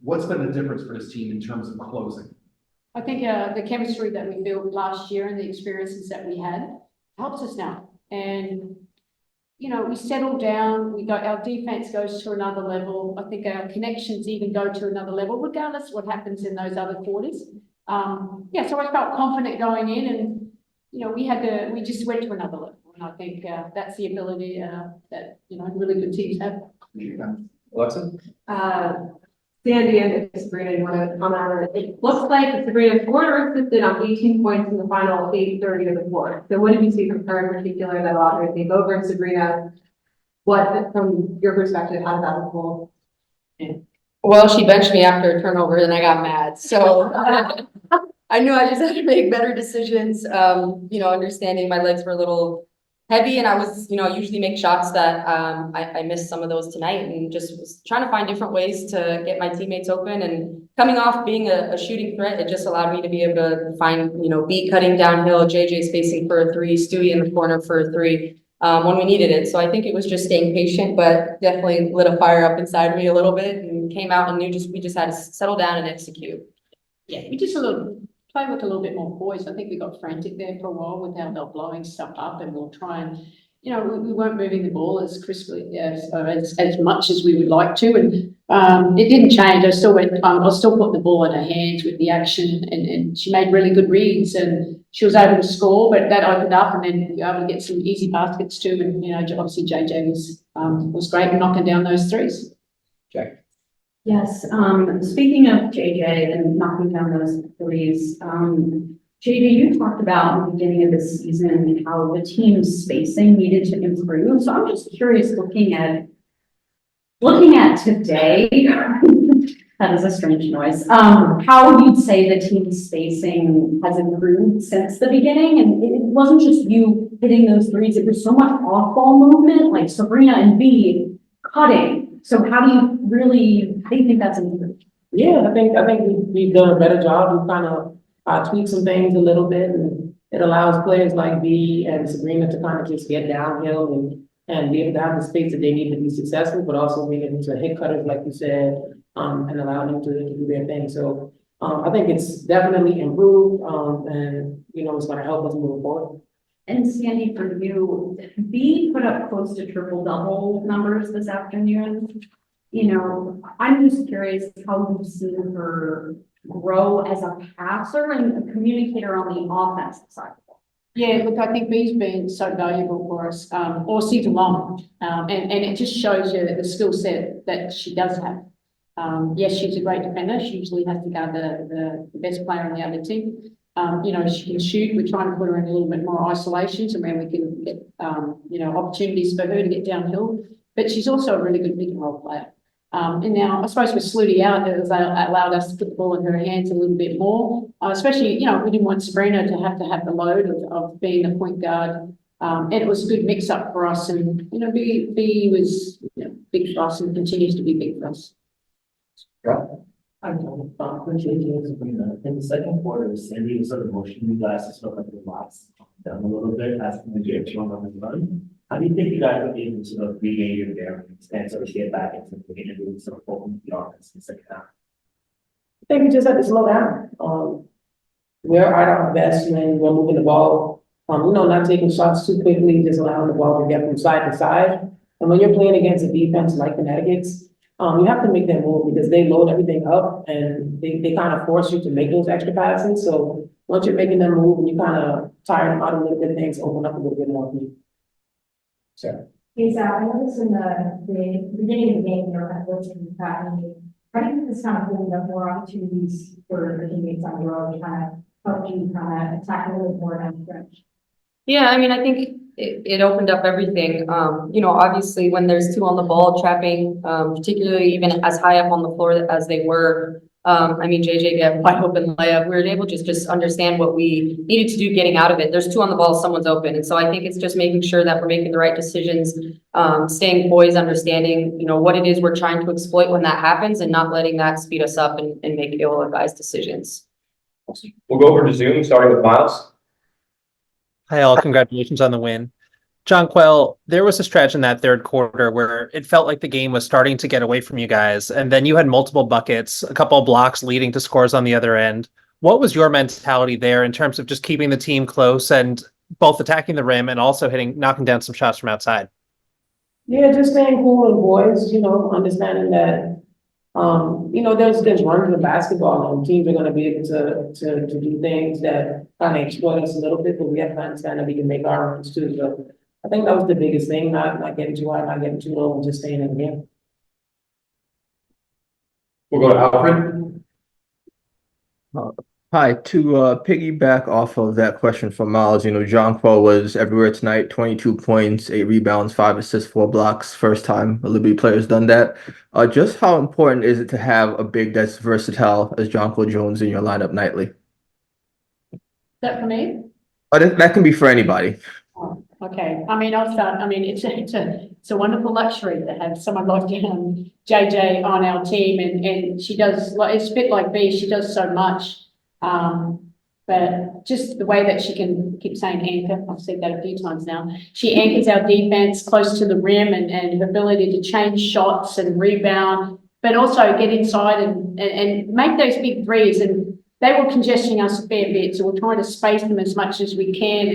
What's been the difference for this team in terms of closing? I think the chemistry that we built last year and the experiences that we had helps us now. And, you know, we settle down, our defense goes to another level. I think our connections even go to another level, regardless of what happens in those other quarters. Yeah, so I felt confident going in, and, you know, we just went to another level. And I think that's the ability that, you know, really good teams have. Alexa? Sandy and Sabrina, you want to comment on it? It looks like Sabrina scored or assisted on 18 points in the final 8:30 of the fourth. So what did you see from her in particular that allowed her to take over? And Sabrina, what, from your perspective, how did that unfold? Well, she benched me after a turnover and I got mad. So I knew I just had to make better decisions. You know, understanding my legs were a little heavy, and I was, you know, usually make shots that I missed some of those tonight, and just was trying to find different ways to get my teammates open. And coming off being a shooting threat, it just allowed me to be able to find, you know, beat cutting downhill, JJ spacing for a three, Stewie in the corner for a three when we needed it. So I think it was just staying patient, but definitely lit a fire up inside of me a little bit, and came out and we just had to settle down and execute. Yeah, we just play with a little bit more poise. I think we got frantic there for a while with how they're blowing stuff up, and we'll try and, you know, we weren't moving the ball as crisply as much as we would like to, and it didn't change. I still put the ball in her hands with the action, and she made really good reads, and she was able to score, but that opened up, and then we were able to get some easy baskets too. And, you know, obviously JJ was great in knocking down those threes. Jack? Yes, speaking of JJ and knocking down those threes, JJ, you talked about at the beginning of the season how the team's spacing needed to improve. So I'm just curious, looking at today, that is a strange noise, how you'd say the team's spacing has improved since the beginning. And it wasn't just you hitting those threes, it was so much off-ball movement, like Sabrina and B cutting. So how do you think that's improved? Yeah, I think we've done a better job. We've kind of tweaked some things a little bit, and it allows players like B and Sabrina to kind of just get downhill and be able to have the space that they need to be successful, but also being able to hit cutters, like you said, and allow them to do their thing. So I think it's definitely improved, and, you know, it's going to help us move forward. And Sandy, for you, B put up close to triple-double numbers this afternoon. You know, I'm just curious how you've seen her grow as a passer and a communicator on the offensive side. Yeah, look, I think B's been so valuable for us all season long, and it just shows you the skill set that she does have. Yes, she's a great defender. She usually has to guard the best player on the other team. You know, she can shoot. We're trying to put her in a little bit more isolation, so where we can get, you know, opportunities for her to get downhill. But she's also a really good pick and roll player. And now, I suppose with Sluty out, it has allowed us to put the ball in her hands a little bit more, especially, you know, we didn't want Sabrina to have the load of being the point guard. And it was a good mix up for us. And, you know, B was, you know, big for us and continues to be big for us. Right. I don't appreciate you, Sabrina. In the second quarter, Sandy was sort of motioning you guys to sort of like relax down a little bit, asking the game to run on the run. How do you think you guys would be able to sort of regain your bearings and sort of get back into the game and really sort of open the offense in the second half? I think we just have to slow down. We're at our best when we're moving the ball, you know, not taking shots too quickly, just allowing the ball to get from side to side. And when you're playing against a defense like Connecticut's, you have to make them move because they load everything up and they kind of force you to make those extra passes. So once you're making them move and you kind of tire them out a little bit, things open up a little bit more for you. Sure. Hey, Zach, I noticed in the beginning of the game, you're kind of looking back and how do you think this kind of opened up more opportunities for the teammates on the road, kind of help you kind of attack a little bit more down the stretch? Yeah, I mean, I think it opened up everything. You know, obviously when there's two on the ball trapping, particularly even as high up on the floor as they were, I mean, JJ got wide open layup. We were able to just understand what we needed to do getting out of it. There's two on the ball, someone's open. And so I think it's just making sure that we're making the right decisions, staying poised, understanding, you know, what it is we're trying to exploit when that happens and not letting that speed us up and make ill-advised decisions. We'll go over to Zoom, starting with Miles. Hi all, congratulations on the win. Jonquel, there was a stretch in that third quarter where it felt like the game was starting to get away from you guys, and then you had multiple buckets, a couple of blocks leading to scores on the other end. What was your mentality there in terms of just keeping the team close and both attacking the rim and also knocking down some shots from outside? Yeah, just staying cool and boys, understanding that, there's runs in basketball and teams are gonna be able to do things that kind of exploit us a little bit, but we have to understand that we can make our runs too. So I think that was the biggest thing, not getting too high, not getting too low, and just staying in the game. We'll go to Alfred. Hi, to piggyback off of that question from Miles, Jonquel was everywhere tonight, 22 points, 8 rebounds, 5 assists, 4 blocks. First time a Liberty player's done that. Just how important is it to have a big that's versatile as Jonquel Jones in your lineup nightly? Is that for me? That can be for anybody. Oh, okay. I mean, I'll start. I mean, it's a wonderful luxury to have someone like JJ on our team, and she does, like, it's a bit like B, she does so much. But just the way that she can keep saying anchor, I've said that a few times now. She anchors our defense close to the rim and her ability to change shots and rebound, but also get inside and make those big threes. And they were congesting us a fair bit, so we're trying to space them as much as we can.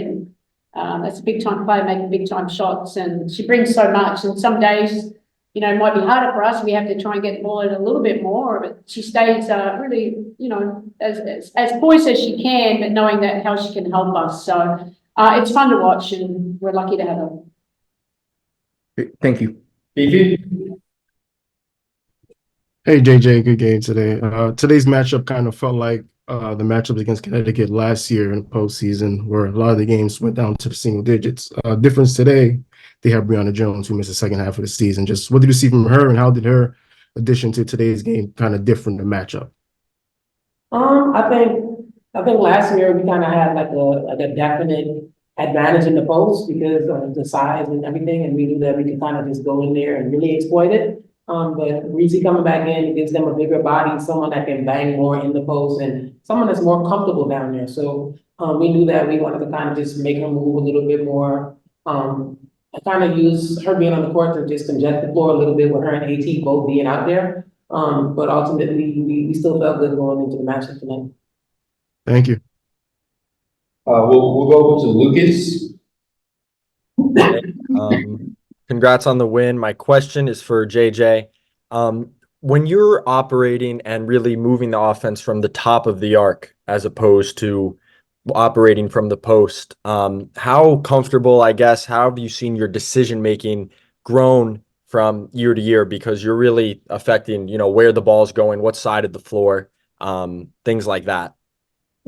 And that's a big time player making big time shots, and she brings so much. And some days, it might be harder for us. We have to try and get the ball in a little bit more, but she stays really, as poised as she can, but knowing that how she can help us. So it's fun to watch, and we're lucky to have her. Thank you. Hey JJ, good game today. Today's matchup kind of felt like the matchups against Connecticut last year in the postseason, where a lot of the games went down to the single digits. Difference today, they have Brianna Jones, who missed the second half of the season. Just what did you see from her, and how did her addition to today's game kind of differ the matchup? I think last year we kind of had like a definite advantage in the post because of the size and everything, and we knew that we could kind of just go in there and really exploit it. But Reese coming back in gives them a bigger body, someone that can bang more in the post, and someone that's more comfortable down there. So we knew that we wanted to kind of just make her move a little bit more. I kind of use her being on the court to just congest the floor a little bit with her and AT both being out there. But ultimately, we still felt good going into the matchup tonight. Thank you. We'll go to Lucas. Congrats on the win. My question is for JJ. When you're operating and really moving the offense from the top of the arc as opposed to operating from the post, how comfortable, I guess, how have you seen your decision making grown from year to year, because you're really affecting, where the ball's going, what side of the floor, things like that?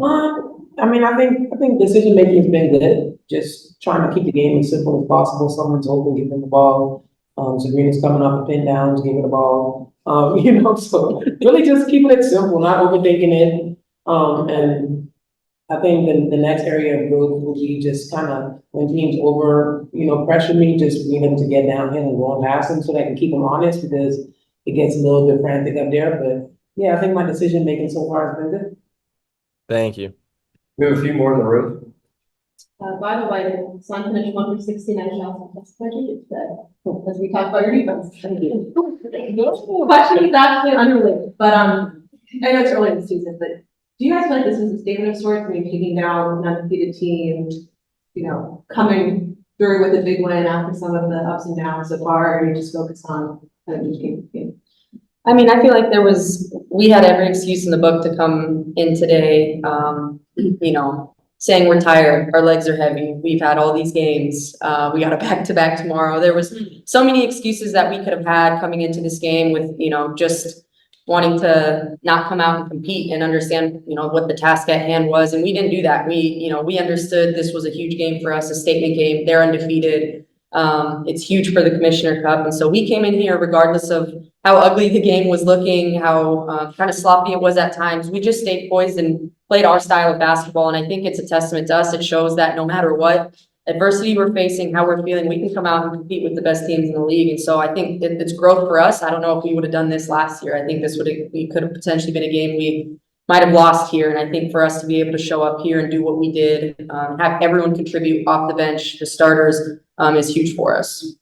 I think decision making has been good. Just trying to keep the game as simple as possible. Someone's open, give them the ball. Sabrina's coming off the pin downs, give her the ball. So really just keeping it simple, not overthinking it. And I think the next area of growth will be just kind of when teams pressure me, just bring them to get downhill and go and pass them so that I can keep them honest, because it gets a little bit frantic up there. But yeah, I think my decision making so far has been good. Thank you. We have a few more in the room. By the way, Sun finished 1 for 69 shots. That's budget. As we talked about your defense. Thank you. Question is actually unrelated, but I know it's early in the season, but do you guys feel like this is a statement of sorts? I mean, taking down an undefeated team, coming through with a big win after some of the ups and downs so far, or you just focus on kind of just game? I mean, I feel like we had every excuse in the book to come in today, saying we're tired, our legs are heavy, we've had all these games, we got a back-to-back tomorrow. There was so many excuses that we could have had coming into this game with, just wanting to not come out and compete and understand, what the task at hand was. And we didn't do that. We understood this was a huge game for us, a statement game. They're undefeated. It's huge for the Commissioner Cup. And so we came in here regardless of how ugly the game was looking, how kind of sloppy it was at times. We just stayed poised and played our style of basketball. And I think it's a testament to us. It shows that no matter what adversity we're facing, how we're feeling, we can come out and compete with the best teams in the league. And so I think it's growth for us. I don't know if we would have done this last year. I think we could have potentially been a game we might have lost here. And I think for us to be able to show up here and do what we did, have everyone contribute off the bench, the starters, is huge for us.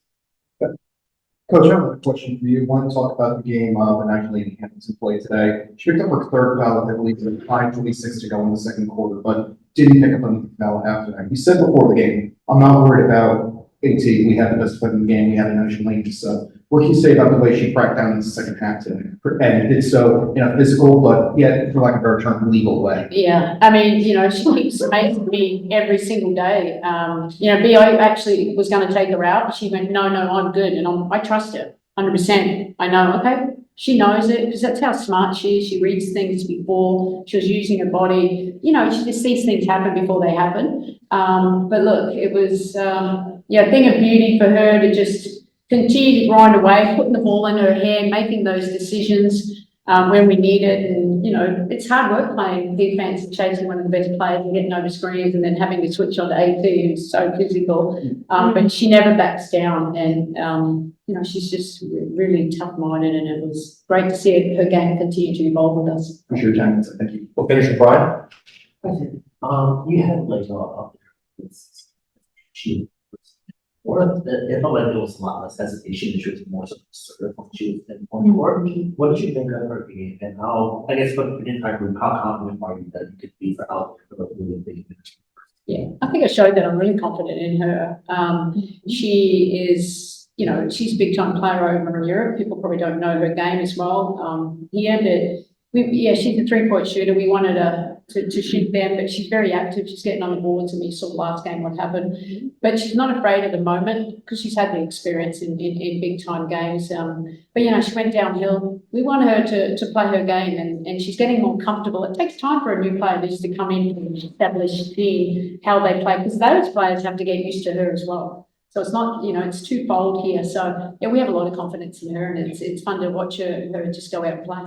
Coach, I have a question for you. I want to talk about the game and actually Hampton play today. She picked up her third foul, I believe, with 5:26 to go in the second quarter, but didn't pick up another foul after that. You said before the game, I'm not worried about AT. We had the best player in the game. We had an ocean lane. So what can you say about the way she cracked down in the second half today? And did so in a physical, but yet, for lack of a better term, legal way. Yeah, I mean, she keeps amazing me every single day. BO actually was going to take her out. She went, no, I'm good. And I trust her 100%. I know, okay, she knows it because that's how smart she is. She reads things before. She was using her body. She just sees things happen before they happen. But look, it was, a thing of beauty for her to just continue to grind away, putting the ball in her hand, making those decisions when we need it. And, it's hard work playing defense and chasing one of the best players and getting over screens and then having to switch on to AT, who's so physical. But she never backs down. And, she's just really tough-minded, and it was great to see her game continue to evolve with us. Appreciate your time. Thank you. We'll finish with Brian. You had like up there. She it felt like there was a lot less hesitation. She was more sort of she was in one court. What did you think of her game, and how, I guess, for the entire group, how confident are you that you could be for out there for the really big match? Yeah, I think I showed that I'm really confident in her. She is, she's a big time player over in Europe. People probably don't know her game as well here, but she's a 3-point shooter. We wanted her to shoot them, but she's very active. She's getting on the boards, and we saw last game what happened. But she's not afraid at the moment because she's had the experience in big time games. But she went downhill. We want her to play her game, and she's getting more comfortable. It takes time for a new player just to come in and establish how they play, because those players have to get used to her as well. So it's not, it's twofold here. So we have a lot of confidence in her, and it's fun to watch her just go out and play.